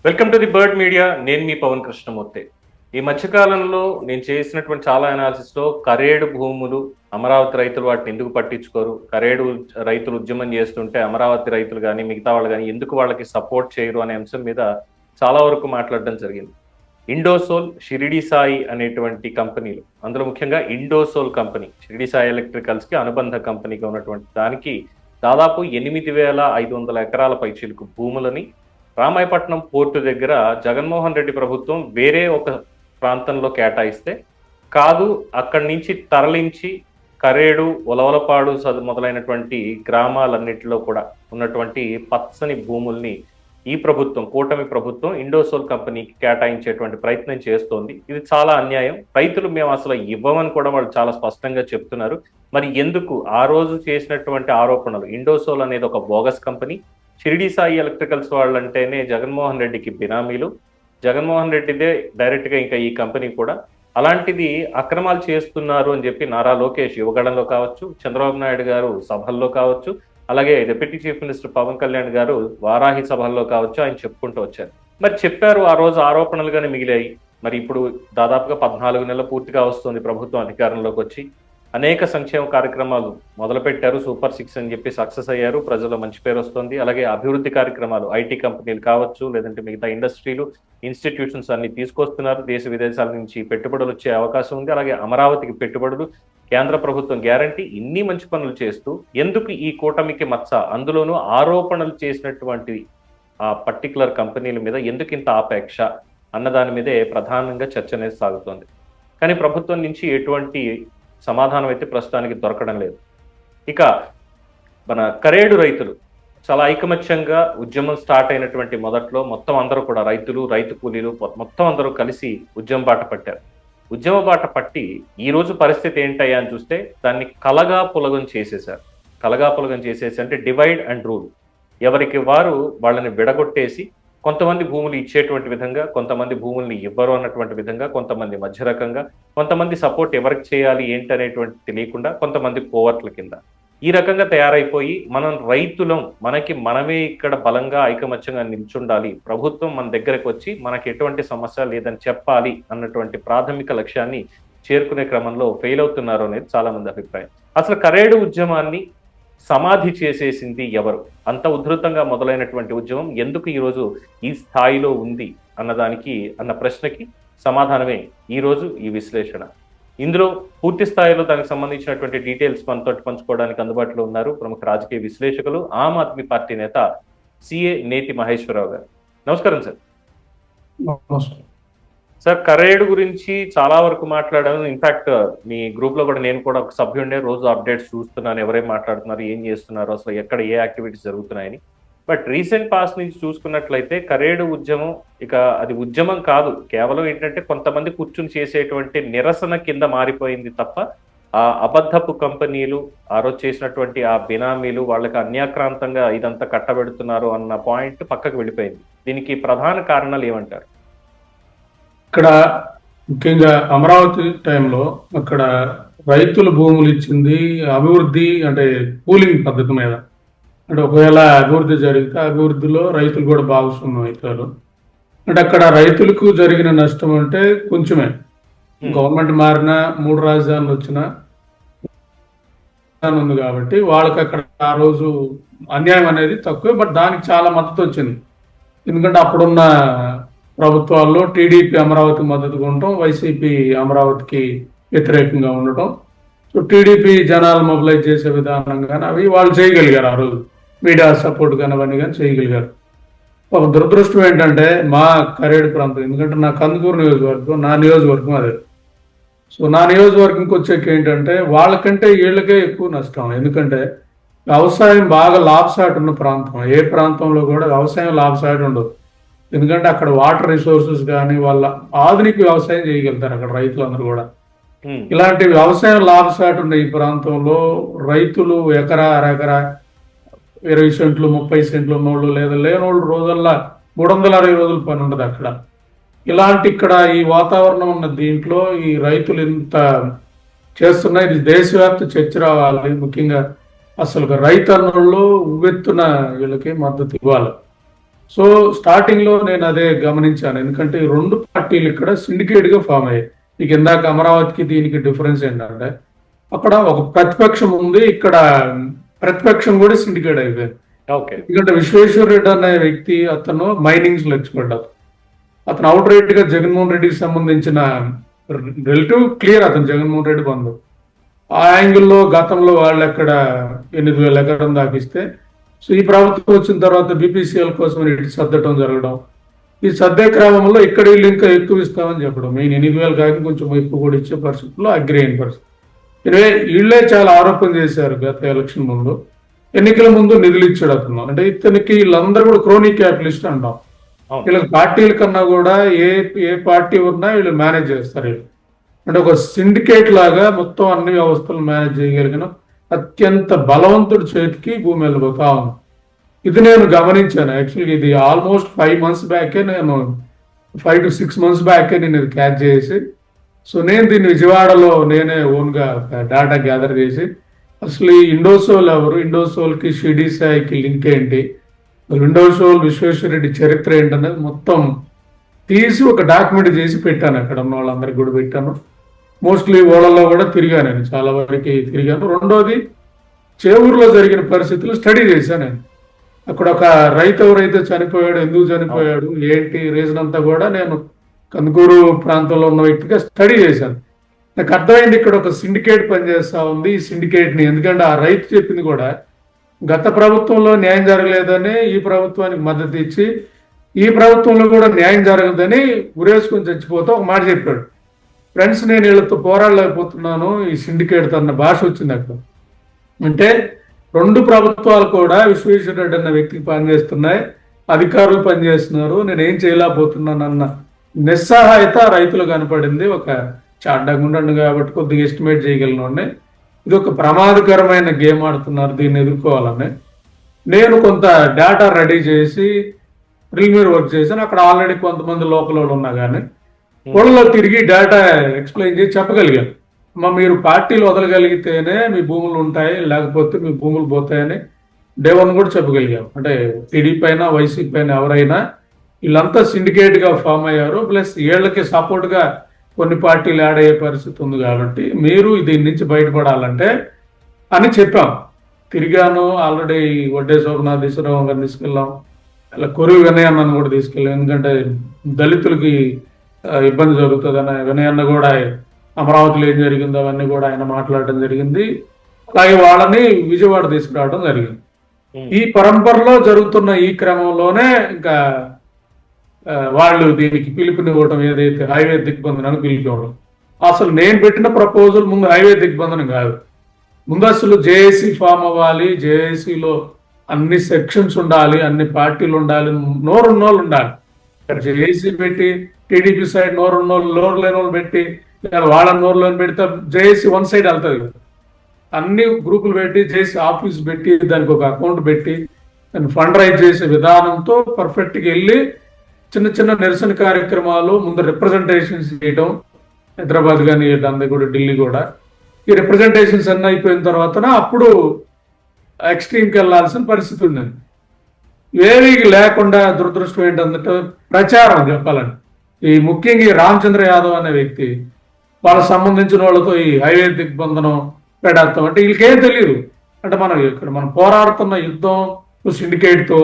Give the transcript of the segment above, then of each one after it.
Welcome to the bird media. నేను మీ పవన్ కృష్ణమూర్తి. ఈ మధ్యకాలంలో నేను చేసినటువంటి చాలా అనాలిసిస్లో కరేడు భూములు, అమరావతి రైతులు వాటిని ఎందుకు పట్టించుకోరు, కరేడు రైతులు ఉద్యమం చేస్తుంటే అమరావతి రైతులు కానీ మిగతా వాళ్ళు కానీ ఎందుకు వాళ్ళకి సపోర్ట్ చేయరు అనే అంశం మీద చాలా వరకు మాట్లాడడం జరిగింది. ఇండోసోల్, షిరిడి సాయి అనేటువంటి కంపెనీలు, అందులో ముఖ్యంగా ఇండోసోల్ కంపెనీ షిరిడి సాయి ఎలక్ట్రికల్స్కి అనుబంధ కంపెనీగా ఉన్నటువంటి దానికి దాదాపు 8,500 ఎకరాల పైచిలుకు భూములని రామాయపట్నం పోర్టు దగ్గర జగన్మోహన్ రెడ్డి ప్రభుత్వం వేరే ఒక ప్రాంతంలో కేటాయిస్తే కాదు, అక్కడి నుంచి తరలించి కరేడు, ఉలవలపాడు మొదలైనటువంటి గ్రామాలన్నింటిలో కూడా ఉన్నటువంటి పచ్చని భూముల్ని ఈ ప్రభుత్వం, కూటమి ప్రభుత్వం ఇండోసోల్ కంపెనీకి కేటాయించేటువంటి ప్రయత్నం చేస్తోంది. ఇది చాలా అన్యాయం. రైతులు మేము అసలు ఇవ్వమని కూడా వాళ్ళు చాలా స్పష్టంగా చెప్తున్నారు. మరి ఎందుకు ఆ రోజు చేసినటువంటి ఆరోపణలు, ఇండోసోల్ అనేది ఒక bogus company, Shirdi Sai electricals వాళ్ళంటేనే జగన్మోహన్ రెడ్డికి బినామీలు, జగన్మోహన్ రెడ్డిదే డైరెక్ట్గా ఇంకా ఈ కంపెనీ కూడా, అలాంటిది అక్రమాలు చేస్తున్నారు అని చెప్పి నారా లోకేష్ యువగడంలో కావచ్చు, చంద్రబాబు నాయుడు గారు సభల్లో కావచ్చు, అలాగే deputy chief minister Pawan Kalyan garu Varahi సభల్లో కావచ్చు ఆయన చెప్పుకుంటూ వచ్చారు. మరి చెప్పారు, ఆ రోజు ఆరోపణలుగానే మిగిలాయి. మరి ఇప్పుడు దాదాపుగా 14 నెలలు పూర్తిగా వస్తుంది ప్రభుత్వం అధికారంలోకి వచ్చి. అనేక సంక్షేమ కార్యక్రమాలు మొదలుపెట్టారు, సూపర్ 6 అని చెప్పి సక్సెస్ అయ్యారు, ప్రజల్లో మంచి పేరు వస్తుంది. అలాగే అభివృద్ధి కార్యక్రమాలు, ఐటీ కంపెనీలు కావచ్చు, లేదంటే మిగతా ఇండస్ట్రీలు, ఇన్స్టిట్యూషన్స్ అన్ని తీసుకొస్తున్నారు. దేశ విదేశాల నుంచి పెట్టుబడులు వచ్చే అవకాశం ఉంది. అలాగే అమరావతికి పెట్టుబడులు, కేంద్ర ప్రభుత్వం గ్యారంటీ, ఇన్ని మంచి పనులు చేస్తూ ఎందుకు ఈ కూటమికి మచ్చ, అందులోనూ ఆరోపణలు చేసినటువంటి ఆ పర్టికులర్ కంపెనీల మీద ఎందుకు ఇంత ఆపేక్ష అన్న దాని మీదే ప్రధానంగా చర్చ అనేది సాగుతోంది. కానీ ప్రభుత్వం నుంచి ఎటువంటి సమాధానం అయితే ప్రస్తుతానికి దొరకడం లేదు. ఇక మన కరేడు రైతులు చాలా ఐకమత్యంగా ఉద్యమం స్టార్ట్ అయినటువంటి మొదట్లో మొత్తం అందరూ కూడా రైతులు, రైతు కూలీలు మొత్తం అందరూ కలిసి ఉద్యమ బాట పట్టారు. ఉద్యమ బాట పట్టి ఈ రోజు పరిస్థితి ఏంటయ్యా అని చూస్తే దాన్ని కలగా పులగం చేసేశారు. కలగా పులగం చేసేసి అంటే డివైడ్ అండ్ రూల్, ఎవరికి వారు వాళ్ళని విడగొట్టేసి కొంతమంది భూములు ఇచ్చేటువంటి విధంగా, కొంతమంది భూముల్ని ఇవ్వరు అన్నటువంటి విధంగా, కొంతమంది మధ్య రకంగా, కొంతమంది సపోర్ట్ ఎవరికి చేయాలి ఏంటి అనేటువంటి తెలియకుండా, కొంతమంది కోవర్ట్ల కింద ఈ రకంగా తయారైపోయి మనం రైతులం, మనకి మనమే ఇక్కడ బలంగా ఐకమత్యంగా నిల్చుండాలి, ప్రభుత్వం మన దగ్గరకు వచ్చి మనకి ఎటువంటి సమస్య లేదని చెప్పాలి అన్నటువంటి ప్రాథమిక లక్ష్యాన్ని చేరుకునే క్రమంలో ఫెయిల్ అవుతున్నారు అనేది చాలా మంది అభిప్రాయం. అసలు కరేడు ఉద్యమాన్ని సమాధి చేసేసింది ఎవరు? అంత ఉధృతంగా మొదలైనటువంటి ఉద్యమం ఎందుకు ఈరోజు ఈ స్థాయిలో ఉంది అన్న ప్రశ్నకి సమాధానమే ఈరోజు ఈ విశ్లేషణ. ఇందులో పూర్తి స్థాయిలో దానికి సంబంధించినటువంటి డీటెయిల్స్ మనతో పంచుకోవడానికి అందుబాటులో ఉన్నారు ప్రముఖ రాజకీయ విశ్లేషకులు, ఆమ్ ఆద్మీ పార్టీ నేత సిఏ నేతి మహేశ్వరరావు గారు. నమస్కారం సార్. సార్, కరేడు గురించి చాలా వరకు మాట్లాడాను. ఇన్ఫాక్ట్ మీ గ్రూప్ లో కూడా నేను కూడా ఒక సభ్యుండే, రోజు అప్డేట్స్ చూస్తున్నాను, ఎవరేం మాట్లాడుతున్నారు, ఏం చేస్తున్నారు, అసలు ఎక్కడ ఏ యాక్టివిటీస్ జరుగుతున్నాయని. బట్ రీసెంట్ పాస్ట్ నుంచి చూసుకున్నట్లయితే కరేడు ఉద్యమం ఇక అది ఉద్యమం కాదు, కేవలం ఏంటంటే కొంతమంది కూర్చుని చేసేటువంటి నిరసన కింద మారిపోయింది తప్ప ఆ అబద్ధపు కంపెనీలు, ఆ రోజు చేసినటువంటి ఆ బినామీలు వాళ్ళకి అన్యాక్రాంతంగా ఇదంతా కట్టబెడుతున్నారు అన్న పాయింట్ పక్కకు వెళ్ళిపోయింది. దీనికి ప్రధాన కారణాలు ఏమంటారు? ఇక్కడ ముఖ్యంగా అమరావతి టైంలో అక్కడ రైతులు భూములు ఇచ్చింది అభివృద్ధి అంటే పూలింగ్ పద్ధతి మీద. అంటే ఒకవేళ అభివృద్ధి జరిగితే అభివృద్ధిలో రైతులు కూడా భాగస్వామ్యం అవుతారు. అంటే అక్కడ రైతులకు జరిగిన నష్టం అంటే కొంచెమే. గవర్నమెంట్ మారినా, 3 రాజధానులు వచ్చినా ఉంది కాబట్టి వాళ్ళకి అక్కడ ఆ రోజు అన్యాయం అనేది తక్కువే. బట్ దానికి చాలా మద్దతు వచ్చింది. ఎందుకంటే అప్పుడున్న ప్రభుత్వాల్లో టీడీపీ అమరావతికి మద్దతుగా ఉండటం, వైసీపీ అమరావతికి వ్యతిరేకంగా ఉండటం. సో టీడీపీ జనాలు మొబిలైజ్ చేసే విధానం కానీ అవి వాళ్ళు చేయగలిగారు. ఆ రోజు మీడియా సపోర్ట్ కానీ అవన్నీ కానీ చేయగలిగారు. ఒక దురదృష్టం ఏంటంటే మా కరేడు ప్రాంతం, ఎందుకంటే నా కందుకూరు నియోజకవర్గం, నా నియోజకవర్గం అదే. సో నా నియోజకవర్గంకి వచ్చాక ఏంటంటే వాళ్ళకంటే వీళ్ళకే ఎక్కువ నష్టం. ఎందుకంటే వ్యవసాయం బాగా లాభసాటి ఉన్న ప్రాంతం. ఏ ప్రాంతంలో కూడా వ్యవసాయం లాభసాటి ఉండదు. ఎందుకంటే అక్కడ వాటర్ రిసోర్సెస్ కానీ వాళ్ళ ఆధునిక వ్యవసాయం చేయగలుగుతారు అక్కడ రైతులందరూ కూడా. ఇలాంటి వ్యవసాయం లాభసాటి ఉన్న ఈ ప్రాంతంలో రైతులు ఎకరా, అరెకరా, 20 సెంట్లు, 30 సెంట్లు ఉన్నోళ్ళు, లేదా లేనోళ్ళు రోజుల్లో 360 రోజులు పని ఉండదు అక్కడ. ఇలాంటి ఇక్కడ ఈ వాతావరణం ఉన్న దీంట్లో ఈ రైతులు ఇంత చేస్తున్నా ఇది దేశవ్యాప్త చర్చ రావాలి. ముఖ్యంగా అసలు రైతన్నుల్లో ఉవ్వెత్తున వీళ్ళకి మద్దతు ఇవ్వాలి. సో స్టార్టింగ్ లో నేను అదే గమనించాను, ఎందుకంటే ఈ రెండు పార్టీలు ఇక్కడ సిండికేట్ గా ఫామ్ అయ్యాయి. ఇక ఇందాక అమరావతికి దీనికి డిఫరెన్స్ ఏంటంటే అక్కడ ఒక ప్రతిపక్షం ఉంది, ఇక్కడ ప్రతిపక్షం కూడా సిండికేట్ అయిపోయింది. ఓకే. ఎందుకంటే విశ్వేశ్వర రెడ్డి అనే వ్యక్తి అతను మైనింగ్స్ లో ఎక్స్పర్ట్. అతను అవుట్ రైట్ గా జగన్మోహన్ రెడ్డికి సంబంధించిన రిలేటివ్ క్లియర్, అతను జగన్మోహన్ రెడ్డి బంధు. ఆ యాంగిల్లో గతంలో వాళ్ళు ఎక్కడ 8,000 ఎకరం దాకిస్తే, సో ఈ ప్రభుత్వం వచ్చిన తర్వాత బీపీసీఎల్ కోసం ఇటు సర్దటం జరగడం, ఈ సర్దే క్రమంలో ఇక్కడ వీళ్ళు ఇంకా ఎక్కువ ఇస్తామని చెప్పడం, మెయిన్ 8,000 కాక కొంచెం ఎక్కువ కూడా ఇచ్చే పరిస్థితుల్లో అగ్రి అయిన పరిస్థితి. ఇదే వీళ్ళే చాలా ఆరోపణ చేశారు గత ఎలక్షన్ ముందు, ఎన్నికల ముందు నిధులు ఇచ్చాడు అతను. అంటే ఇతనికి వీళ్ళందరూ కూడా క్రోనీ క్యాపిటలిస్ట్ అంటాం. వీళ్ళకి పార్టీల కన్నా కూడా ఏ పార్టీ ఉన్నా వీళ్ళు మేనేజ్ చేస్తారు. వీళ్ళు అంటే ఒక సిండికేట్ లాగా మొత్తం అన్ని వ్యవస్థలు మేనేజ్ చేయగలిగిన అత్యంత బలవంతుడి చేతికి భూమి వెళ్ళిపోతా ఉంది. ఇది నేను గమనించాను. యాక్చువల్గా ఇది ఆల్మోస్ట్ 5 months బ్యాకే, నేను 5 to 6 months బ్యాకే నేను ఇది క్యాచ్ చేసి, సో నేను దీన్ని విజయవాడలో నేనే ఓన్గా డేటా గ్యాదర్ చేసి అసలు ఈ ఇండోసోల్ ఎవరు, ఇండోసోల్కి షిరిడి సాయికి లింక్ ఏంటి, ఇండోసోల్ విశ్వేశ్వరరెడ్డి చరిత్ర ఏంటనేది మొత్తం తీసి ఒక డాక్యుమెంట్ చేసి పెట్టాను. అక్కడ ఉన్న వాళ్ళందరికీ కూడా పెట్టాను. మోస్ట్లీ ఓళ్ళల్లో కూడా తిరిగాను, నేను చాలా వరకు తిరిగాను. రెండోది చేవూరులో జరిగిన పరిస్థితులు స్టడీ చేశాను నేను. అక్కడ ఒక రైతు ఎవరైతే చనిపోయాడు, ఎందుకు చనిపోయాడు, ఏంటి రీజన్ అంతా కూడా నేను కందుకూరు ప్రాంతంలో ఉన్న వ్యక్తిగా స్టడీ చేశాను. నాకు అర్థమైంది ఇక్కడ ఒక సిండికేట్ పనిచేస్తా ఉంది. ఈ సిండికేట్ని, ఎందుకంటే ఆ రైతు చెప్పింది కూడా గత ప్రభుత్వంలో న్యాయం జరగలేదని ఈ ప్రభుత్వానికి మద్దతు ఇచ్చి, ఈ ప్రభుత్వంలో కూడా న్యాయం జరగదని ఉరేసుకొని చచ్చిపోతూ ఒక మాట చెప్పాడు. ఫ్రెండ్స్, నేను వీళ్ళతో పోరాడలేకపోతున్నాను, ఈ సిండికేట్ అన్న భాష వచ్చింది అక్కడ. అంటే రెండు ప్రభుత్వాలు కూడా విశ్వేశ్వర రెడ్డి అన్న వ్యక్తికి పనిచేస్తున్నాయి, అధికారులు పనిచేస్తున్నారు, నేను ఏం చేయలేకపోతున్నాను అన్న నిస్సహాయత రైతులు కనపడింది. ఒక అడ్డంగా కాబట్టి కొద్దిగా ఎస్టిమేట్ చేయగలను. ఇది ఒక ప్రమాదకరమైన గేమ్ ఆడుతున్నారు, దీన్ని ఎదుర్కోవాలని నేను కొంత డేటా రెడీ చేసి ప్రిలిమినరీ వర్క్ చేశాను. అక్కడ ఆల్రెడీ కొంతమంది లోకల్ వాళ్ళు ఉన్నా కానీ వాళ్ళలో తిరిగి డేటా ఎక్స్ప్లెయిన్ చేసి చెప్పగలిగాను. మీరు పార్టీలు వదలగలిగితేనే మీ భూములు ఉంటాయి, లేకపోతే మీ భూములు పోతాయని డే 1 కూడా చెప్పగలిగాం. అంటే టీడీపీ అయినా వైసీపీ అయినా ఎవరైనా వీళ్ళంతా సిండికేట్ గా ఫామ్ అయ్యారు. ప్లస్ వీళ్ళకి సపోర్ట్ గా కొన్ని పార్టీలు యాడ్ అయ్యే పరిస్థితి ఉంది. కాబట్టి మీరు దీని నుంచి బయటపడాలంటే అని చెప్పాం. తిరిగాను, ఆల్రెడీ వడ్డే శోభనాథేశ్వరరావు గారిని తీసుకెళ్ళాం, అలా కొరువు వినయన్నను కూడా తీసుకెళ్ళాం. ఎందుకంటే దళితులకి ఇబ్బంది జరుగుతుందని వినయన్న కూడా అమరావతిలో ఏం జరిగిందో అవన్నీ కూడా ఆయన మాట్లాడడం జరిగింది. అలాగే వాళ్ళని విజయవాడ తీసుకురావడం జరిగింది. ఈ పరంపరలో జరుగుతున్న ఈ క్రమంలోనే ఇంకా వాళ్ళు దీనికి పిలుపునివ్వడం, ఏదైతే హైవే దిగ్బంధనాన్ని పిలిపివ్వడం. అసలు నేను పెట్టిన ప్రపోజల్ ముందు హైవే దిగ్బంధనం కాదు, ముందు అసలు జేఏసీ ఫామ్ అవ్వాలి, జేఏసీలో అన్ని సెక్షన్స్ ఉండాలి, అన్ని పార్టీలు ఉండాలి, నోరున్నోళ్ళు ఉండాలి. జేఏసీ పెట్టి టీడీపీ సైడ్ నోరున్నోళ్ళు, నోరు లేని వాళ్ళు పెట్టి వాళ్ళ నోరులోని పెడితే జేఏసీ వన్ సైడ్ వెళ్తుంది. అన్ని గ్రూపులు పెట్టి జేఏసీ ఆఫీస్ పెట్టి దానికి ఒక అకౌంట్ పెట్టి దాన్ని ఫండ్ రైజ్ చేసే విధానంతో పర్ఫెక్ట్గా వెళ్ళి చిన్న చిన్న నిరసన కార్యక్రమాలు ముందు రిప్రజెంటేషన్స్ చేయడం, హైదరాబాద్ కానీ అందరి కూడా ఢిల్లీ కూడా. ఈ రిప్రజెంటేషన్స్ అన్నీ అయిపోయిన తర్వాత అప్పుడు ఎక్స్ట్రీమ్కి వెళ్ళాల్సిన పరిస్థితి ఉందండి. ఏవి లేకుండా దురదృష్టం ఏంటంటే ప్రచారం చెప్పాలండి. ఈ ముఖ్యంగా ఈ రామచంద్ర యాదవ్ అనే వ్యక్తి వాళ్ళకి సంబంధించిన వాళ్ళతో ఈ హైవే దిగ్బంధనం పెడతాం అంటే వీళ్ళకేం తెలియదు. అంటే మనం పోరాడుతున్న యుద్ధం సిండికేట్తో,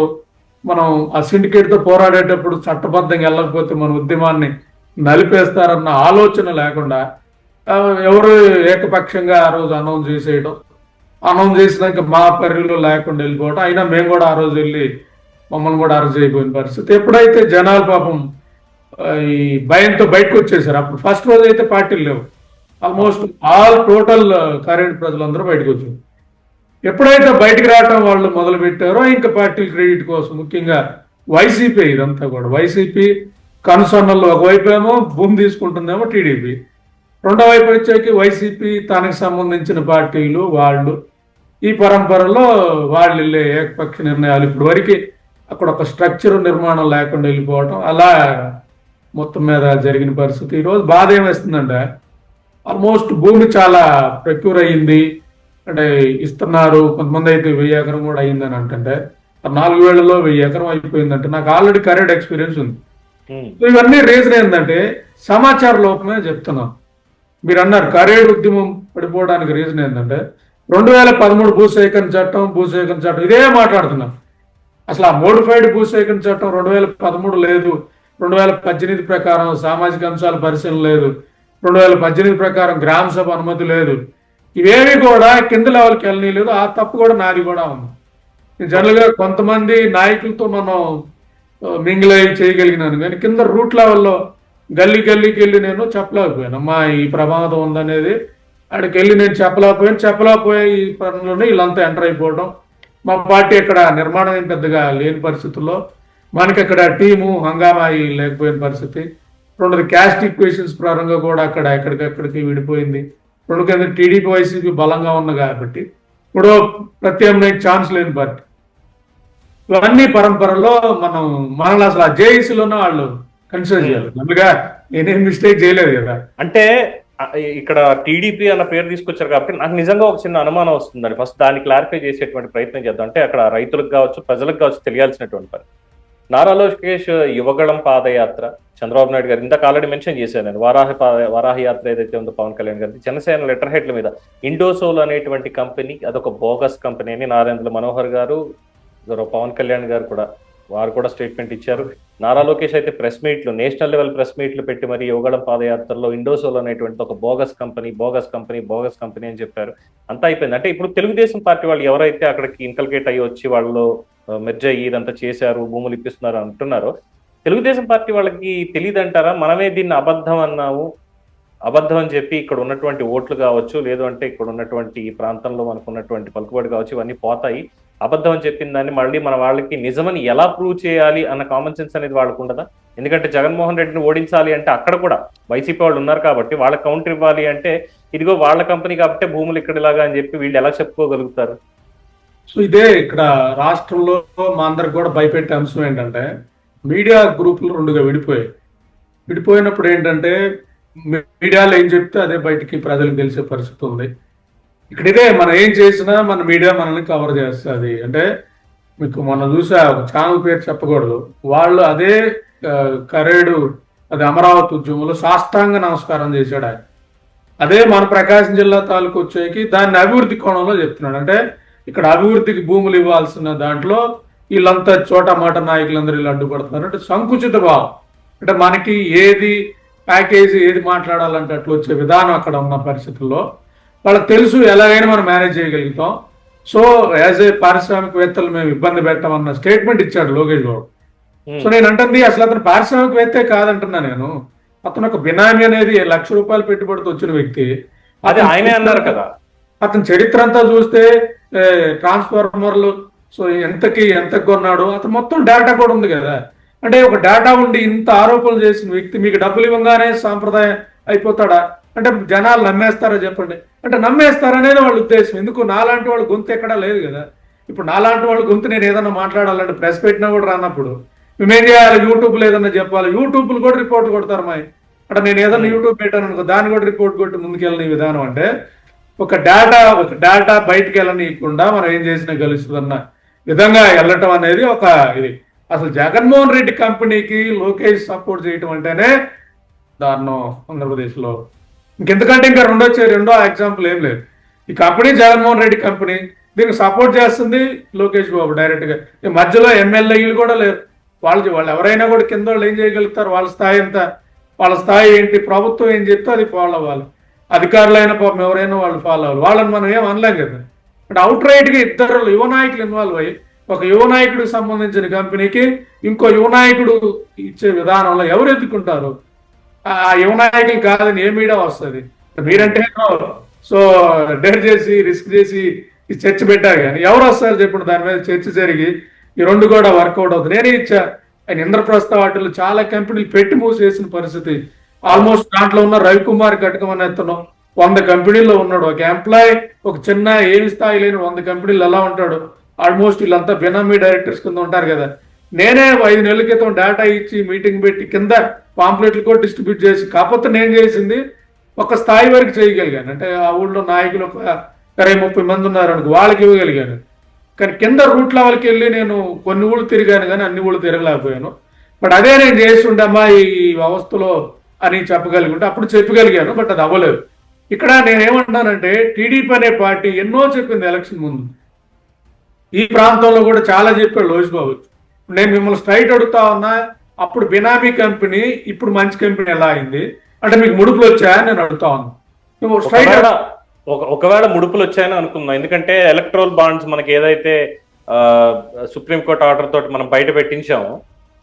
మనం ఆ సిండికేట్తో పోరాడేటప్పుడు చట్టబద్ధంగా వెళ్ళకపోతే మన ఉద్యమాన్ని నలిపేస్తారన్న ఆలోచన లేకుండా ఎవరు ఏకపక్షంగా ఆ రోజు అనౌన్స్ చేసేయడం, అనౌన్స్ చేసినాక మా పరిధిలో లేకుండా వెళ్ళిపోవడం. అయినా మేము కూడా ఆ రోజు వెళ్ళి మమ్మల్ని కూడా అరెస్ట్ అయిపోయిన పరిస్థితి. ఎప్పుడైతే జనాలు పాపం ఈ భయంతో బయటకు వచ్చేసారు, అప్పుడు ఫస్ట్ రోజు అయితే పార్టీలు లేవు, ఆల్మోస్ట్ టోటల్ కరెంట్ ప్రజలందరూ బయటకు వచ్చారు. ఎప్పుడైతే బయటకు రావటం వాళ్ళు మొదలు పెట్టారో ఇంకా పార్టీ క్రెడిట్ కోసం, ముఖ్యంగా వైసీపీ, ఇదంతా కూడా వైసీపీ కనుసన్నల్లో ఒకవైపు ఏమో భూమి తీసుకుంటుందేమో టీడీపీ, రెండో వైపు వచ్చేకి వైసీపీ తనకు సంబంధించిన పార్టీలు వాళ్ళు ఈ పరంపరలో వాళ్ళు వెళ్ళే ఏకపక్ష నిర్ణయాలు. ఇప్పుడు వరకు అక్కడ ఒక స్ట్రక్చర్ నిర్మాణం లేకుండా వెళ్ళిపోవటం, అలా మొత్తం మీద జరిగిన పరిస్థితి. ఈరోజు బాధ ఏమేస్తుందంటే ఆల్మోస్ట్ భూమి చాలా ప్రక్యూర్ అయ్యింది, అంటే ఇస్తున్నారు, కొంతమంది అయితే 1000 ఎకరం కూడా అయ్యిందని అంటే 4,000లో 1,000 ఎకరం అయిపోయిందంటే నాకు ఆల్రెడీ కరెంట్ ఎక్స్పీరియన్స్ ఉంది. ఉమ్, సో ఇవన్నీ రీజన్ ఏంటంటే సమాచార లోపమే చెప్తున్నాం. మీరు అన్నారు కరేడు ఉద్యమం పడిపోవడానికి రీజన్ ఏంటంటే 2013 భూసేకరణ చట్టం ఇదే మాట్లాడుతున్నాం. అసలు ఆ మోడిఫైడ్ భూసేకరణ చట్టం 2013 లేదు, 2018 ప్రకారం సామాజిక అంశాల పరిశీలన లేదు, 2018 ప్రకారం గ్రామ సభ అనుమతి లేదు. ఇవేవి కూడా కింద లెవెల్కి వెళ్ళలేదు. ఆ తప్పు కూడా నాది కూడా ఉంది. జనరల్ గా కొంతమంది నాయకులతో మనం మింగిల్ అయి చేయగలిగినాను, కానీ కింద రూట్ లెవెల్లో గల్లీకి వెళ్ళి నేను చెప్పలేకపోయాను. అమ్మా ఈ ప్రమాదం ఉందనేది అక్కడికి వెళ్ళి నేను చెప్పలేకపోయే ఈ పనులని వీళ్ళంతా ఎంటర్ అయిపోవడం. మా పార్టీ ఇక్కడ నిర్మాణం ఏం పెద్దగా లేని పరిస్థితుల్లో మనకి అక్కడ టీము హంగామా లేకపోయిన పరిస్థితి. రెండోది క్యాస్ట్ ఈక్వేషన్స్ ప్రారంభంగా కూడా అక్కడ ఎక్కడికక్కడికి విడిపోయింది. రెండు కింద టీడీపీ వైసీపీ బలంగా ఉంది కాబట్టి ఇప్పుడు ప్రత్యామ్నాయ ఛాన్స్ లేని పార్టీ. ఇవన్నీ పరంపరలో మనల్ని అసలు ఆ జేఏసీలోనే వాళ్ళు కన్సిడర్ చేయాలి. అందుగా నేనేం మిస్టేక్ చేయలేదు కదా. అంటే ఇక్కడ టీడీపీ అన్న పేరు తీసుకొచ్చారు కాబట్టి నాకు నిజంగా ఒక చిన్న అనుమానం వస్తుందండి. ఫస్ట్ దాన్ని క్లారిఫై చేసేటువంటి ప్రయత్నం చేద్దాం. అంటే అక్కడ రైతులకు కావచ్చు, ప్రజలకు కావచ్చు తెలియాల్సినటువంటి పని. నారా లోకేష్ యువగళం పాదయాత్ర, చంద్రబాబు నాయుడు గారు ఇందాక ఆల్రెడీ మెన్షన్ చేశాను నేను, వారాహి యాత్ర ఏదైతే ఉందో పవన్ కళ్యాణ్ గారి, జనసేన లెటర్ హెడ్ల మీద ఇండోసోల్ అనేటువంటి కంపెనీ అదొక బోగస్ కంపెనీ అని నారాయణ మనోహర్ గారు, పవన్ కళ్యాణ్ గారు కూడా వారు కూడా స్టేట్మెంట్ ఇచ్చారు. నారా లోకేష్ అయితే ప్రెస్ మీట్లు, నేషనల్ లెవెల్ ప్రెస్ మీట్లు పెట్టి మరి యువగళం పాదయాత్రలో ఇండోసోల్ అనేటువంటి ఒక బోగస్ కంపెనీ అని చెప్పారు. అంతా అయిపోయింది. అంటే ఇప్పుడు తెలుగుదేశం పార్టీ వాళ్ళు ఎవరైతే అక్కడికి ఇన్కల్కేట్ అయ్యి వచ్చి వాళ్ళు మెర్జ్ అయ్యి ఇదంతా చేశారు, భూములు ఇప్పిస్తున్నారు అంటున్నారో, తెలుగుదేశం పార్టీ వాళ్ళకి తెలియదంటారా? మనమే దీన్ని అబద్ధం అని చెప్పి ఇక్కడ ఉన్నటువంటి ఓట్లు కావచ్చు, లేదు అంటే ఇక్కడ ఉన్నటువంటి ఈ ప్రాంతంలో మనకు ఉన్నటువంటి పలుకుబడి కావచ్చు, ఇవన్నీ పోతాయి, అబద్ధం అని చెప్పిన దాన్ని మళ్ళీ మన వాళ్ళకి నిజమని ఎలా ప్రూవ్ చేయాలి అన్న కామన్ సెన్స్ అనేది వాళ్ళకు ఉండదా? ఎందుకంటే జగన్మోహన్ రెడ్డిని ఓడించాలి అంటే అక్కడ కూడా వైసీపీ వాళ్ళు ఉన్నారు కాబట్టి వాళ్ళకి కౌంటర్ ఇవ్వాలి అంటే ఇదిగో వాళ్ళ కంపెనీ కాబట్టి భూములు ఇక్కడిలాగా అని చెప్పి వీళ్ళు ఎలా చెప్పుకోగలుగుతారు? సో ఇదే ఇక్కడ రాష్ట్రంలో మా అందరికి కూడా భయపెట్టే అంశం ఏంటంటే మీడియా గ్రూపులు రెండుగా విడిపోయినప్పుడు ఏంటంటే మీడియాలో ఏం చెప్తే అదే బయటికి ప్రజలకు తెలిసే పరిస్థితి ఉంది. ఇక్కడ ఇదే మనం ఏం చేసినా మన మీడియా మనల్ని కవర్ చేస్తుంది. అంటే మీకు మొన్న చూసా ఒక ఛానల్ పేరు చెప్పకూడదు, వాళ్ళు అదే కరేడు అది అమరావతి ఉద్యమంలో సాష్టాంగ నమస్కారం చేశాడు ఆయన. అదే మన ప్రకాశం జిల్లా తాలూకు వచ్చేకి దాన్ని అభివృద్ధి కోణంలో చెప్తున్నాడు. అంటే ఇక్కడ అభివృద్ధికి భూములు ఇవ్వాల్సిన దాంట్లో వీళ్ళంతా చోటమాట నాయకులందరూ వీళ్ళు అడ్డుపడుతున్నారు. అంటే సంకుచిత భావం. అంటే మనకి ఏది ప్యాకేజీ ఏది మాట్లాడాలంటే అట్లా వచ్చే విధానం అక్కడ ఉన్న పరిస్థితుల్లో వాళ్ళకి తెలుసు ఎలాగైనా మనం మేనేజ్ చేయగలుగుతాం. సో యాజ్ ఏ పారిశ్రామికవేత్తలు మేము ఇబ్బంది పెట్టామన్న స్టేట్మెంట్ ఇచ్చాడు లోకేష్ బాబు. సో నేను అంటుంది అసలు అతను పారిశ్రామికవేత్తే కాదంటున్నా నేను. అతను ఒక బినామీ అనేది ₹1,00,000 పెట్టుబడితో వచ్చిన వ్యక్తి. అది ఆయనే అన్నారు కదా. అతని చరిత్ర అంతా చూస్తే ట్రాన్స్ఫార్మర్లు సో ఎంత కొన్నాడు అతను మొత్తం డేటా కూడా ఉంది కదా. అంటే ఒక డేటా ఉండి ఇంత ఆరోపణలు చేసిన వ్యక్తి మీకు డబ్బులు ఇవ్వగానే సాంప్రదాయం అయిపోతాడా? అంటే జనాలు నమ్మేస్తారా చెప్పండి? అంటే నమ్మేస్తారనేది వాళ్ళ ఉద్దేశం. ఎందుకు నాలాంటి వాళ్ళ గొంతు ఎక్కడా లేదు కదా. ఇప్పుడు నాలాంటి వాళ్ళ గొంతు నేను ఏదన్నా మాట్లాడాలంటే ప్రెస్ పెట్టినా కూడా రానప్పుడు మేమేం చేయాలి? యూట్యూబ్లో ఏదన్నా చెప్పాలి. యూట్యూబ్లు కూడా రిపోర్ట్ కొడతారు మాయి. అంటే నేను ఏదన్నా యూట్యూబ్ పెట్టాను అనుకో దాన్ని కూడా రిపోర్ట్ కొట్టి ముందుకెళ్ళని విధానం. అంటే ఒక డేటా బయటకు వెళ్ళనీయకుండా మనం ఏం చేసినా గెలుస్తుందన్న విధంగా వెళ్ళటం అనేది ఒక ఇది. అసలు జగన్మోహన్ రెడ్డి కంపెనీకి లోకేష్ సపోర్ట్ చేయటం అంటేనే దారుణం ఆంధ్రప్రదేశ్లో. ఇంకెందుకంటే ఇంకా రెండో ఎగ్జాంపుల్ ఏం లేదు. ఈ కంపెనీ జగన్మోహన్ రెడ్డి కంపెనీ, దీనికి సపోర్ట్ చేస్తుంది లోకేష్ బాబు డైరెక్ట్ గా. ఈ మధ్యలో ఎమ్మెల్యేలు కూడా లేరు. వాళ్ళు ఎవరైనా కూడా కింద వాళ్ళు ఏం చేయగలుగుతారు? వాళ్ళ స్థాయి ఎంత, వాళ్ళ స్థాయి ఏంటి, ప్రభుత్వం ఏం చెప్తే అది ఫాలో అవ్వాలి. అధికారులైన పాపం ఎవరైనా వాళ్ళు ఫాలో అవ్వాలి. వాళ్ళని మనం ఏం అనలేం కదా. అంటే అవుట్ రైట్ గా ఇద్దరు యువ నాయకులు ఇన్వాల్వ్ అయ్యి ఒక యువ నాయకుడికి సంబంధించిన కంపెనీకి ఇంకో యువ నాయకుడు ఇచ్చే విధానంలో ఎవరు ఎత్తుకుంటారు? ఆ యువ నాయకులు కాదని ఏ మీడియా వస్తుంది? మీరంటే సో డేర్ చేసి రిస్క్ చేసి ఈ చర్చ పెట్టారు కానీ ఎవరు వస్తారు చెప్పండి? దాని మీద చర్చ జరిగి ఈ రెండు కూడా వర్కౌట్ అవుతుంది. నేనే ఇచ్చా ఆయన ఇంద్రప్రస్థ వాటిలో చాలా కంపెనీలు పెట్టి మూసేసిన పరిస్థితి. ఆల్మోస్ట్ దాంట్లో ఉన్న రవికుమార్ కటకమని ఎత్తనం 100 కంపెనీల్లో ఉన్నాడు. ఒక ఎంప్లాయ్ ఒక చిన్న ఏమి స్థాయి లేని 100 కంపెనీలు ఎలా ఉంటాడు? ఆల్మోస్ట్ వీళ్ళంతా బినామీ డైరెక్టర్స్ కింద ఉంటారు కదా. నేనే 5 నెలల క్రితం డేటా ఇచ్చి మీటింగ్ పెట్టి కింద పాంప్లెట్లు కూడా డిస్ట్రిబ్యూట్ చేసి, కాకపోతే నేను చేసింది ఒక స్థాయి వరకు చేయగలిగాను. అంటే ఆ ఊళ్ళో నాయకులు ఒక 20-30 మంది ఉన్నారు అనుకో వాళ్ళకి ఇవ్వగలిగాను. కానీ కింద రూట్ లెవెల్కి వెళ్ళి నేను కొన్ని ఊళ్ళు తిరిగాను కానీ అన్ని ఊళ్ళు తిరగలేకపోయాను. బట్ అదే నేను చేస్తుండమ్మా ఈ వ్యవస్థలో అని చెప్పగలిగి అప్పుడు చెప్పగలిగాను, బట్ అది అవ్వలేదు. ఇక్కడ నేనేమంటున్నానంటే టీడీపీ అనే పార్టీ ఎన్నో చెప్పింది ఎలక్షన్ ముందు, ఈ ప్రాంతంలో కూడా చాలా చెప్పాడు లోకేష్ బాబు. నేను మిమ్మల్ని స్ట్రైట్ అడుగుతా ఉన్నా, అప్పుడు బినామీ కంపెనీ ఇప్పుడు మంచి కంపెనీ ఎలా అయింది అంటే మీకు ముడుపులు వచ్చాయని నేను అడుగుతా ఉన్నా. నువ్వు స్ట్రైట్ ఒకవేళ ముడుపులు వచ్చాయని అనుకుందాం, ఎందుకంటే ఎలక్ట్రల్ బాండ్స్ మనకి ఏదైతే సుప్రీంకోర్టు ఆర్డర్ తోటి మనం బయట పెట్టించాము,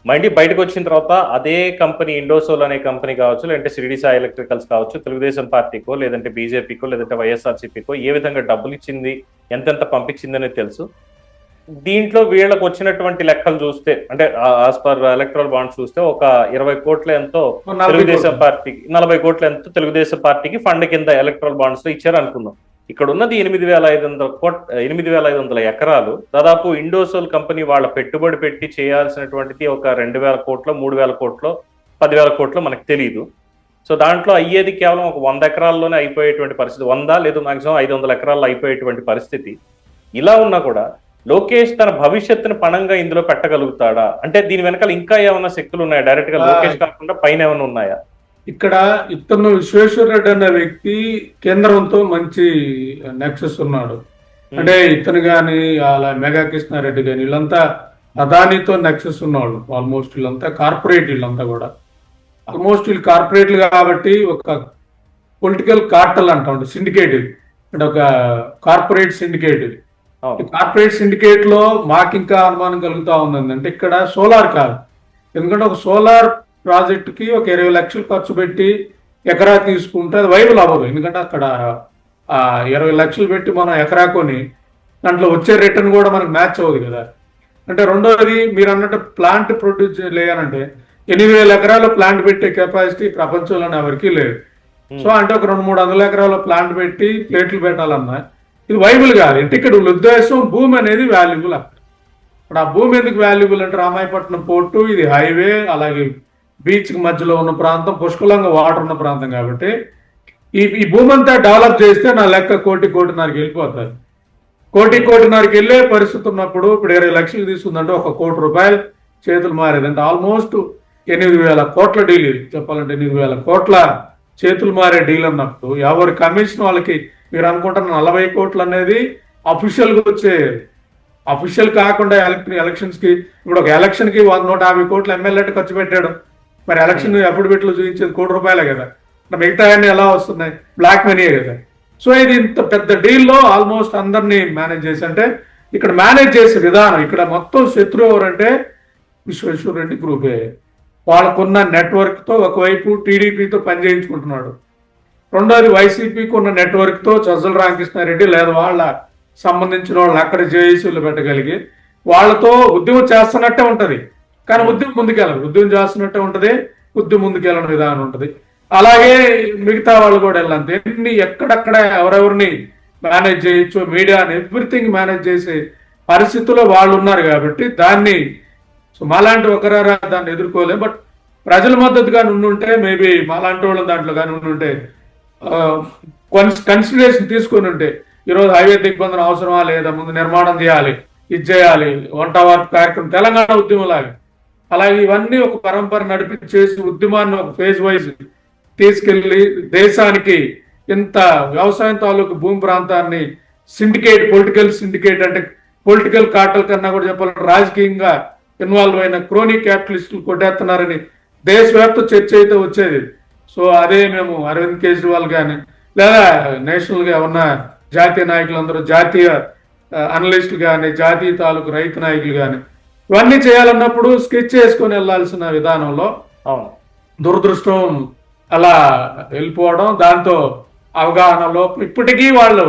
మళ్ళీ బయటకు వచ్చిన తర్వాత అదే కంపెనీ ఇండోసోల్ అనే కంపెనీ కావచ్చు, లేదంటే షిరిడి సాయి ఎలక్ట్రికల్స్ కావచ్చు, తెలుగుదేశం పార్టీకో లేదంటే బీజేపీకో లేదంటే వైఎస్ఆర్సీపీకో ఏ విధంగా డబ్బులు ఇచ్చింది, ఎంతెంత పంపించింది అనేది తెలుసు. దీంట్లో వీళ్ళకి వచ్చినటువంటి లెక్కలు చూస్తే అంటే ఆస్ పర్ ఎలక్ట్రల్ బాండ్స్ చూస్తే ఒక 20 కోట్ల ఎంతో తెలుగుదేశం పార్టీకి, 40 కోట్ల ఎంతో తెలుగుదేశం పార్టీకి ఫండ్ కింద ఎలక్ట్రల్ బాండ్స్ లో ఇచ్చారు అనుకుందాం. ఇక్కడ ఉన్నది 8,500 ఎకరాలు. దాదాపు ఇండోసోల్ కంపెనీ వాళ్ళ పెట్టుబడి పెట్టి చేయాల్సినటువంటిది ఒక 2,000 కోట్లు, 3,000 కోట్లు, 10,000 కోట్లు మనకు తెలియదు. సో దాంట్లో అయ్యేది కేవలం ఒక 100 ఎకరాల్లోనే అయిపోయేటువంటి పరిస్థితి, 100 లేదు మాక్సిమం 500 ఎకరాల్లో అయిపోయేటువంటి పరిస్థితి. ఇలా ఉన్నా కూడా లోకేష్ తన భవిష్యత్తును పణంగా ఇందులో పెట్టగలుగుతాడా? అంటే దీని వెనకాల ఇంకా ఏమైనా శక్తులు ఉన్నాయా? డైరెక్ట్ గా లోకేష్ కాకుండా పైన ఏమైనా ఉన్నాయా? ఇక్కడ ఇతను విశ్వేశ్వర రెడ్డి అనే వ్యక్తి కేంద్రంతో మంచి నెక్సెస్ ఉన్నాడు. అంటే ఇతను గాని అలా మెగా కృష్ణారెడ్డి గాని వీళ్ళంతా అదానితో నెక్సెస్ ఉన్నవాళ్ళు. ఆల్మోస్ట్ వీళ్ళంతా కార్పొరేట్, వీళ్ళంతా కూడా ఆల్మోస్ట్ వీళ్ళు కార్పొరేట్లు కాబట్టి ఒక పొలిటికల్ కార్టల్ అంటాం, సిండికేట్ ఇది. అంటే ఒక కార్పొరేట్ సిండికేట్ ఇది. కార్పొరేట్ సిండికేట్ లో మాకు ఇంకా అనుమానం కలుగుతా ఉంది అంటే ఇక్కడ సోలార్ కాదు. ఎందుకంటే ఒక సోలార్ ప్రాజెక్ట్ కి ఒక 20 లక్షలు ఖర్చు పెట్టి ఎకరా తీసుకుంటే అది వైబుల్ అవ్వదు. ఎందుకంటే అక్కడ 20 లక్షలు పెట్టి మనం ఎకరా కొని దాంట్లో వచ్చే రిటర్న్ కూడా మనకు మ్యాచ్ అవ్వదు కదా. అంటే రెండోది మీరు అన్నట్టు ప్లాంట్ ప్రొడ్యూస్ చేయాలంటే 8,000 ఎకరాల ప్లాంట్ పెట్టే కెపాసిటీ ప్రపంచంలోనే ఎవరికి లేదు. సో అంటే ఒక 200-300 ఎకరాల ప్లాంట్ పెట్టి ప్లేట్లు పెట్టాలన్నా ఇది వైబుల్ కాదు. అంటే ఇక్కడ ఉద్దేశం భూమి అనేది వాల్యుబుల్. అక్కడ ఆ భూమి ఎందుకు వాల్యుబుల్ అంటే రామాయపట్నం పోర్టు, ఇది హైవే, అలాగే బీచ్ కి మధ్యలో ఉన్న ప్రాంతం, పుష్కలంగా వాటర్ ఉన్న ప్రాంతం కాబట్టి ఈ భూమి అంతా డెవలప్ చేస్తే నా లెక్క 1,00,00,00,000 వెళ్ళిపోతారు. 1,00,00,00,000 వెళ్ళే పరిస్థితి ఉన్నప్పుడు ఇప్పుడు 20 లక్షలు తీసుకుందంటే 1 కోటి రూపాయలు చేతులు మారేది. అంటే ఆల్మోస్ట్ 8,000 కోట్ల డీల్ ఇది. చెప్పాలంటే 8,000 కోట్ల చేతులు మారే డీల్ అన్నప్పుడు ఎవరి కమిషన్ వాళ్ళకి మీరు అనుకుంటున్న 40 కోట్లు అనేది అఫీషియల్ గా వచ్చే, అఫీషియల్ కాకుండా ఎలక్షన్స్ కి ఇప్పుడు ఒక ఎలక్షన్ కి 150 కోట్లు ఎమ్మెల్యే ఖర్చు పెట్టాడు. మరి ఎలక్షన్ ఎప్పుడు పెట్లు చూపించేది ₹1,00,00,000 కదా. మిగతా అన్ని ఎలా వస్తున్నాయి? బ్లాక్ మనీయే కదా. సో ఇది ఇంత పెద్ద డీల్లో ఆల్మోస్ట్ అందరినీ మేనేజ్ చేసి, అంటే ఇక్కడ మేనేజ్ చేసే విధానం, ఇక్కడ మొత్తం శత్రువు ఎవరంటే విశ్వేశ్వర రెడ్డి గ్రూపే. వాళ్ళకున్న నెట్వర్క్ తో ఒకవైపు టీడీపీతో పని చేయించుకుంటున్నాడు, రెండోది వైసీపీకి ఉన్న నెట్వర్క్ తో చజ్జల రామకృష్ణారెడ్డి లేదా వాళ్ళ సంబంధించిన వాళ్ళు అక్కడ జేఏసీలు పెట్టగలిగి వాళ్ళతో ఉద్యమం చేస్తున్నట్టే ఉంటది. కానీ ఉద్యమం ముందుకెళ్ళదు, ఉద్యమం చేస్తున్నట్టే ఉంటది, ఉద్యమం ముందుకెళ్ళని విధానం ఉంటది. అలాగే మిగతా వాళ్ళు కూడా వెళ్ళంతే. ఎక్కడెక్కడ ఎవరెవరిని మేనేజ్ చేయొచ్చు, మీడియాని ఎవ్రీథింగ్ మేనేజ్ చేసే పరిస్థితుల్లో వాళ్ళు ఉన్నారు కాబట్టి దాన్ని సో మాలాంటి ఒకరారా దాన్ని ఎదుర్కోలేం. బట్ ప్రజల మద్దతుగా ఉండుంటే మేబీ మాలాంటి వాళ్ళ దాంట్లో కానీ ఉండుంటే కన్సిడరేషన్ తీసుకుని ఉంటే ఈరోజు హైవే దిగ్బంధన అవసరమా లేదా, ముందు నిర్మాణం చేయాలి, ఇది చేయాలి, వంట వార్పు కార్యక్రమం తెలంగాణ ఉద్యమం లాగా అలాగే ఇవన్నీ ఒక పరంపర నడిపించేసి ఉద్యమాన్ని ఒక ఫేజ్ వైజ్ తీసుకెళ్లి దేశానికి ఇంత వ్యవసాయం తాలూకు భూమి ప్రాంతాన్ని సిండికేట్, పొలిటికల్ సిండికేట్ అంటే పొలిటికల్ కార్టల్ కన్నా కూడా చెప్పాలంటే రాజకీయంగా ఇన్వాల్వ్ అయిన క్రోనీ క్యాపిటలిస్టులు కొట్టేస్తున్నారని దేశవ్యాప్త చర్చ అయితే వచ్చేది. సో అదే మేము అరవింద్ కేజ్రీవాల్ కానీ లేదా నేషనల్ గా ఉన్న జాతీయ నాయకులందరూ, జాతీయ అనలిస్టులు కానీ, జాతీయ తాలూకు రైతు నాయకులు కానీ ఇవన్నీ చేయాలన్నప్పుడు స్కెచ్ చేసుకొని వెళ్లాల్సిన విధానంలో దురదృష్టం అలా వెళ్ళిపోవడం, దాంతో అవగాహనలో ఇప్పటికీ వాళ్ళు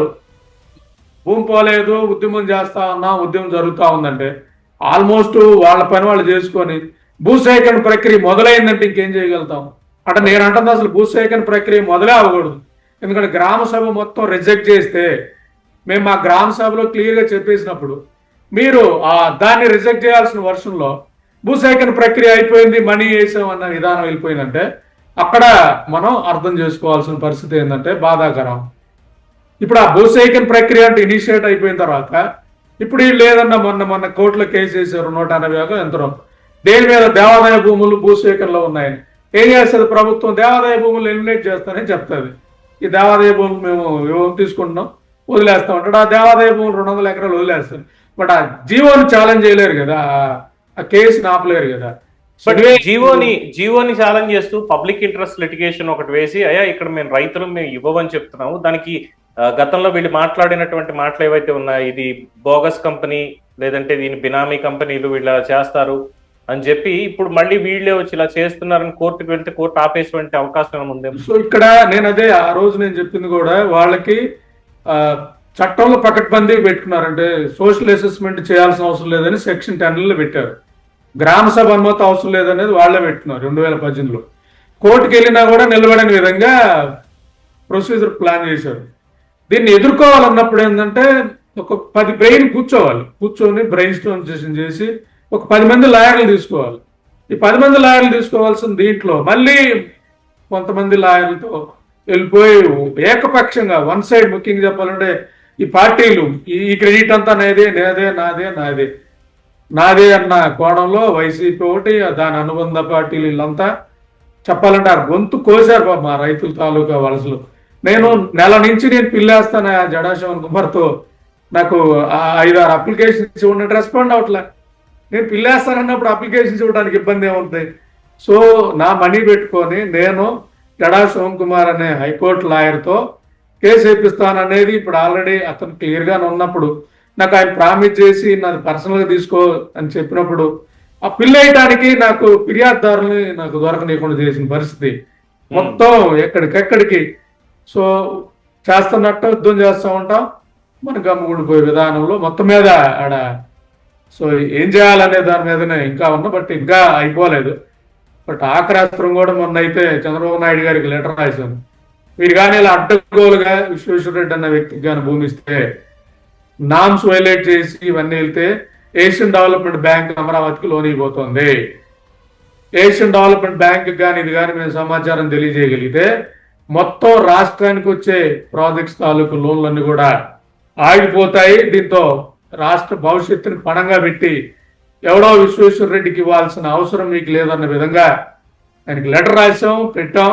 భూమి పోలేదు, ఉద్యమం చేస్తా ఉన్నాం, ఉద్యమం జరుగుతూ ఉందంటే ఆల్మోస్ట్ వాళ్ళ పని వాళ్ళు చేసుకొని భూసేకరణ ప్రక్రియ మొదలైందంటే ఇంకేం చేయగలుగుతాం? అంటే నేను అంటుంది అసలు భూసేకరణ ప్రక్రియ మొదలే అవ్వకూడదు. ఎందుకంటే గ్రామ సభ మొత్తం రిజెక్ట్ చేస్తే మేము మా గ్రామ సభలో క్లియర్గా చెప్పేసినప్పుడు మీరు దాన్ని రిజెక్ట్ చేయాల్సిన వర్షంలో భూసేకరణ ప్రక్రియ అయిపోయింది, మనీ వేసాం అన్న విధానం వెళ్ళిపోయిందంటే అక్కడ మనం అర్థం చేసుకోవాల్సిన పరిస్థితి ఏంటంటే బాధాకరం. ఇప్పుడు ఆ భూసేకరణ ప్రక్రియ అంటే ఇనిషియేట్ అయిపోయిన తర్వాత ఇప్పుడు వీళ్ళు లేదన్నా మొన్న కోర్టులో కేసు వేసారు 180 ఎంతో. దేని మీద? దేవాదాయ భూములు భూసేకరణలో ఉన్నాయని. ఏం చేస్తుంది ప్రభుత్వం? దేవాదాయ భూములు ఎలిమినేట్ చేస్తానని చెప్తుంది. ఈ దేవాదాయ భూములు మేము తీసుకుంటున్నాం, వదిలేస్తాం అంటాడు. ఆ దేవాదాయ భూములు 200 ఎకరాలు వదిలేస్తారు. బట్ ఆ జీవోని ఛాలెంజ్ చేయలేరు కదా, ఆ కేసుని ఆపలేరు కదా. బట్ జీవోని ఛాలెంజ్ చేస్తూ పబ్లిక్ ఇంట్రెస్ట్ లిటిగేషన్ ఒకటి వేసి, అయ్యా ఇక్కడ మేము ఇవ్వమని చెప్తున్నాము, దానికి గతంలో వీళ్ళు మాట్లాడినటువంటి మాటలు ఏవైతే ఉన్నాయో, ఇది బోగస్ కంపెనీ లేదంటే దీని బినామీ కంపెనీలు వీళ్ళు చేస్తారు అని చెప్పి ఇప్పుడు మళ్ళీ వీళ్ళే వచ్చి ఇలా చేస్తున్నారని కోర్టుకు వెళ్తే కోర్టు ఆపేటువంటి అవకాశం ఏమైనా ఉందేమో. సో ఇక్కడ ఆ రోజు నేను చెప్పింది కూడా, వాళ్ళకి చట్టంలో పకడ్బందీ పెట్టుకున్నారంటే సోషల్ అసెస్మెంట్ చేయాల్సిన అవసరం లేదని సెక్షన్ 10లో పెట్టారు. గ్రామ సభ అనుమతి అవసరం లేదనేది వాళ్ళే పెట్టుకున్నారు 2018లో. కోర్టుకు వెళ్ళినా కూడా నిలబడని విధంగా ప్రొసీజర్ ప్లాన్ చేశారు. దీన్ని ఎదుర్కోవాలన్నప్పుడు ఏంటంటే ఒక 10 బ్రెయిన్ కూర్చొని బ్రెయిన్ స్టోన్ చేసి ఒక 10 మంది లాయర్లు తీసుకోవాలి. ఈ 10 మంది లాయర్లు తీసుకోవాల్సిన దీంట్లో మళ్ళీ కొంతమంది లాయర్లతో వెళ్ళిపోయి ఏకపక్షంగా వన్ సైడ్, ముఖ్యంగా చెప్పాలంటే ఈ పార్టీలు ఈ క్రెడిట్ అంతా నాదే అన్న కోణంలో వైసీపీ ఒకటి, దాని అనుబంధ పార్టీలు వీళ్ళంతా చెప్పాలంటే ఆ గొంతు కోసారు మా రైతుల తాలూకా వలసలు. నేను నెల నుంచి పిల్లేస్తాను ఆ జడాశివన్ కుమార్తో, నాకు 5-6 అప్లికేషన్స్ ఇవ్వండి, రెస్పాండ్ అవట్లే. నేను పిల్లేస్తానన్నప్పుడు అప్లికేషన్స్ ఇవ్వడానికి ఇబ్బంది ఏముంటుంది? సో నా మనీ పెట్టుకొని నేను జడా శివన్ కుమార్ అనే హైకోర్టు లాయర్తో కేసు వేపిస్తాననేది ఇప్పుడు ఆల్రెడీ అతను క్లియర్గానే ఉన్నప్పుడు, నాకు ఆయన ప్రామిస్ చేసి నాది పర్సనల్గా తీసుకో అని చెప్పినప్పుడు ఆ పిల్లేయటానికి నాకు ఫిర్యాదుదారుని నాకు దొరకనీయకుండా చేసిన పరిస్థితి మొత్తం ఎక్కడికెక్కడికి. సో చేస్తున్నట్టు యుద్ధం చేస్తూ ఉంటాం, మనం గమ్ముగుడిపోయే విధానంలో మొత్తం మీద ఆడ. సో ఏం చేయాలనే దాని మీదనే ఇంకా ఉన్నా, బట్ ఇంకా అయిపోలేదు. బట్ ఆఖరాస్త్రం కూడా మొన్న అయితే చంద్రబాబు నాయుడు గారికి లెటర్ రాశాను, మీరు కానీ ఇలా అడ్డగోలుగా విశ్వేశ్వరరెడ్డి అన్న వ్యక్తికి కానీ భూమి ఇస్తే, నామ్స్ వైలేట్ చేసి ఇవన్నీ వెళ్తే ఏషియన్ డెవలప్మెంట్ బ్యాంక్ అమరావతికి లోన్ ఇవ్వబోతోంది. ఏషియన్ డెవలప్మెంట్ బ్యాంక్ కానీ ఇది కానీ మేము సమాచారం తెలియజేయగలిగితే మొత్తం రాష్ట్రానికి వచ్చే ప్రాజెక్ట్స్ తాలూకు లోన్లన్నీ కూడా ఆగిపోతాయి. దీంతో రాష్ట్ర భవిష్యత్తుని పణంగా పెట్టి ఎవడో విశ్వేశ్వరరెడ్డికి ఇవ్వాల్సిన అవసరం మీకు లేదన్న విధంగా ఆయనకి లెటర్ రాసాం, పెట్టాం.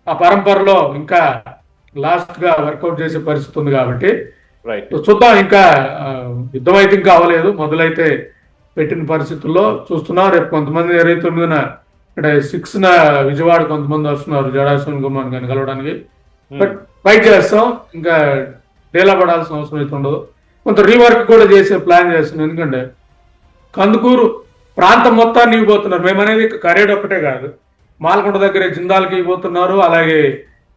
ఆ పరంపరలో ఇంకా లాస్ట్గా వర్కౌట్ చేసే పరిస్థితి ఉంది కాబట్టి చూద్దాం. ఇంకా యుద్ధం అయితే ఇంకా అవ్వలేదు, మొదలైతే పెట్టిన పరిస్థితుల్లో చూస్తున్నాం. రేపు కొంతమంది 29న ఇక్కడ 6న విజయవాడ కొంతమంది వస్తున్నారు జడాశివన్ కుమార్ గారిని కలవడానికి. బట్ ఫైట్ చేస్తాం, ఇంకా డేలా పడాల్సిన అవసరం అయితే ఉండదు. కొంత రీవర్క్ కూడా చేసే ప్లాన్ చేస్తున్నాం. ఎందుకంటే కందుకూరు ప్రాంతం మొత్తాన్ని ఇవ్వబోతున్నారు. మేమనేది కరేడు ఒక్కటే కాదు, మాలకొండ దగ్గర జిందాల్కి ఇవ్వబోతున్నారు, అలాగే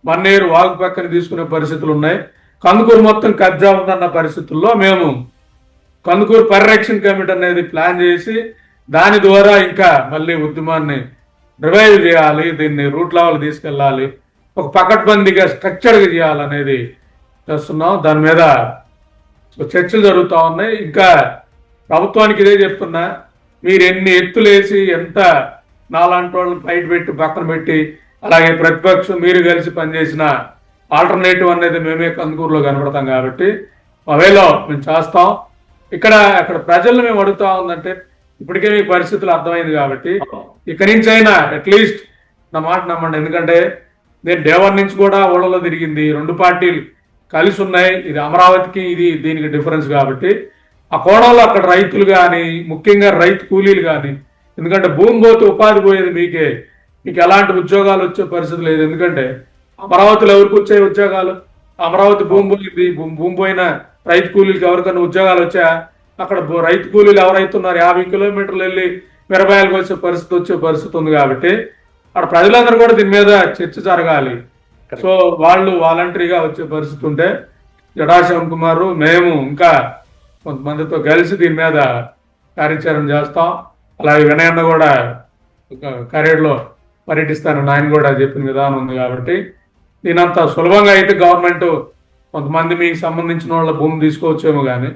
మన్నేరు వాగు పక్కన తీసుకునే పరిస్థితులు ఉన్నాయి. కందుకూరు మొత్తం కబ్జా ఉందన్న పరిస్థితుల్లో మేము కందుకూరు పరిరక్షణ కమిటీ అనేది ప్లాన్ చేసి దాని ద్వారా ఇంకా మళ్ళీ ఉద్యమాన్ని రివైవ్ చేయాలి, దీన్ని రూట్ లెవెల్ తీసుకెళ్ళాలి, ఒక పకడ్బందీగా స్ట్రక్చర్గా చేయాలనేది చేస్తున్నాం. దాని మీద చర్చలు జరుగుతూ ఉన్నాయి. ఇంకా ప్రభుత్వానికి ఇదే చెప్తున్నా, మీరు ఎన్ని ఎత్తులేసి ఎంత నాలాంటి వాళ్ళని బయట పెట్టి పక్కన పెట్టి, అలాగే ప్రతిపక్షం మీరు కలిసి పనిచేసిన ఆల్టర్నేటివ్ అనేది మేమే కందుకూరులో కనబడతాం కాబట్టి అవేలో మేము చేస్తాం. అక్కడ ప్రజలను మేము అడుగుతా ఉందంటే ఇప్పటికే మీ పరిస్థితులు అర్థమైంది కాబట్టి ఇక్కడి నుంచి అయినా అట్లీస్ట్ నా మాట నమ్మండి. ఎందుకంటే నేను డేవర్ నుంచి కూడా ఊళ్ళలో తిరిగింది, 2 పార్టీలు కలిసి ఉన్నాయి. ఇది అమరావతికి దీనికి డిఫరెన్స్ కాబట్టి ఆ కోణంలో అక్కడ రైతులు కానీ, ముఖ్యంగా రైతు కూలీలు కానీ, ఎందుకంటే భూమి పోతే ఉపాధి పోయేది మీకు ఎలాంటి ఉద్యోగాలు వచ్చే పరిస్థితి లేదు. ఎందుకంటే అమరావతిలో ఎవరికి వచ్చాయి ఉద్యోగాలు? అమరావతి భూమి పోయింది, భూమి పోయిన రైతు కూలీలకి ఎవరికైనా ఉద్యోగాలు వచ్చా? అక్కడ రైతు కూలీలు ఎవరైతే ఉన్నారు 50 కిలోమీటర్లు వెళ్ళి మిరపాయలకు వచ్చే పరిస్థితి ఉంది కాబట్టి అక్కడ ప్రజలందరూ కూడా దీని మీద చర్చ జరగాలి. సో వాళ్ళు వాలంటరీగా వచ్చే పరిస్థితి ఉంటే జడాశివన్ కుమార్ మేము ఇంకా కొంతమందితో కలిసి దీని మీద కార్యాచరణ చేస్తాం. అలాగే వినయన్న కూడా కరేడులో పర్యటిస్తానని ఆయన కూడా చెప్పిన విధానం ఉంది కాబట్టి దీనంత సులభంగా అయితే గవర్నమెంట్ కొంతమంది మీకు సంబంధించిన వాళ్ళ భూమి తీసుకోవచ్చేమో కానీ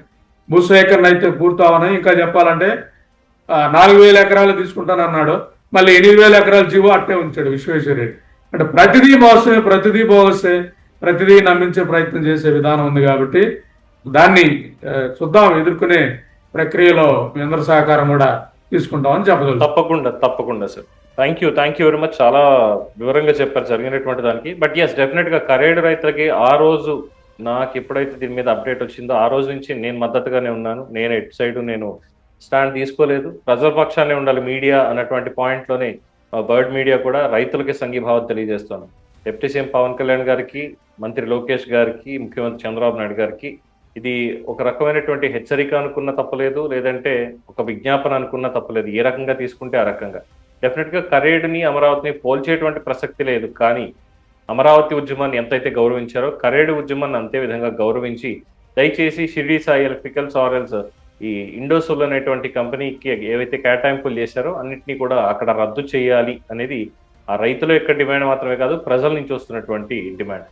భూసేకరణ అయితే పూర్తవని. ఇంకా చెప్పాలంటే 4,000 ఎకరాలు తీసుకుంటానన్నాడు, మళ్ళీ 8,000 ఎకరాల జీవో అట్టే ఉంచాడు విశ్వేశ్వరరెడ్డి. అంటే ప్రతిదీ మోసమే, ప్రతిదీ బోగసే, ప్రతిదీ నమ్మించే ప్రయత్నం చేసే విధానం ఉంది కాబట్టి దాన్ని చూద్దాం, ఎదుర్కొనే ప్రక్రియలో మీ అందరి సహకారం కూడా తీసుకుంటామని చెప్పగలను. తప్పకుండా sir. Thank you very much. చాలా వివరంగా చెప్పారు జరిగినటువంటి దానికి. బట్ ఎస్, డెఫినెట్ గా కరేడు రైతులకి ఆ రోజు నాకు ఎప్పుడైతే దీని మీద అప్డేట్ వచ్చిందో ఆ రోజు నుంచి నేను మద్దతుగానే ఉన్నాను. నేను ఎటు సైడ్ నేను స్టాండ్ తీసుకోలేదు. ప్రజల పక్షానే ఉండాలి మీడియా అన్నటువంటి పాయింట్లోనే బర్డ్ మీడియా కూడా రైతులకి సంఘీభావం తెలియజేస్తాను. డిప్యూటీ సీఎం పవన్ కళ్యాణ్ గారికి, మంత్రి లోకేష్ గారికి, ముఖ్యమంత్రి చంద్రబాబు నాయుడు గారికి ఇది ఒక రకమైనటువంటి హెచ్చరిక అనుకున్న తప్పలేదు, లేదంటే ఒక విజ్ఞాపన అనుకున్న తప్పలేదు. ఏ రకంగా తీసుకుంటే ఆ రకంగా. డెఫినెట్ గా కరేడుని అమరావతిని పోల్చేటువంటి ప్రసక్తి లేదు. కానీ అమరావతి ఉద్యమాన్ని ఎంతైతే గౌరవించారో కరేడు ఉద్యమాన్ని అంతే విధంగా గౌరవించి దయచేసి షిరిడి సాయి ఎలక్ట్రికల్స్ ఆరెల్స్ ఈ ఇండోసోల్ అనేటువంటి కంపెనీకి ఏవైతే కేటాయింపులు చేశారో అన్నింటినీ కూడా అక్కడ రద్దు చేయాలి అనేది ఆ రైతుల యొక్క డిమాండ్ మాత్రమే కాదు, ప్రజల నుంచి వస్తున్నటువంటి demand.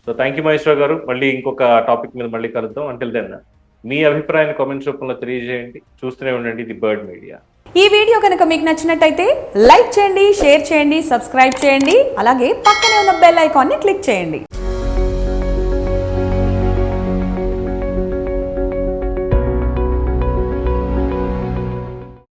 So thank you Maheshwar గారు. మళ్ళీ ఇంకొక టాపిక్ మీద మళ్ళీ కలుద్దాం. అంటిల్ దెన్ మీ అభిప్రాయాన్ని కామెంట్స్ రూపంలో తెలియజేయండి. చూస్తూనే ఉండండి ది బర్డ్ మీడియా. ఈ వీడియో కనుక మీకు నచ్చినట్టయితే లైక్ చేయండి, షేర్ చేయండి, సబ్స్క్రైబ్ చేయండి. అలాగే పక్కనే ఉన్న బెల్ ఐకాన్ని క్లిక్ చేయండి.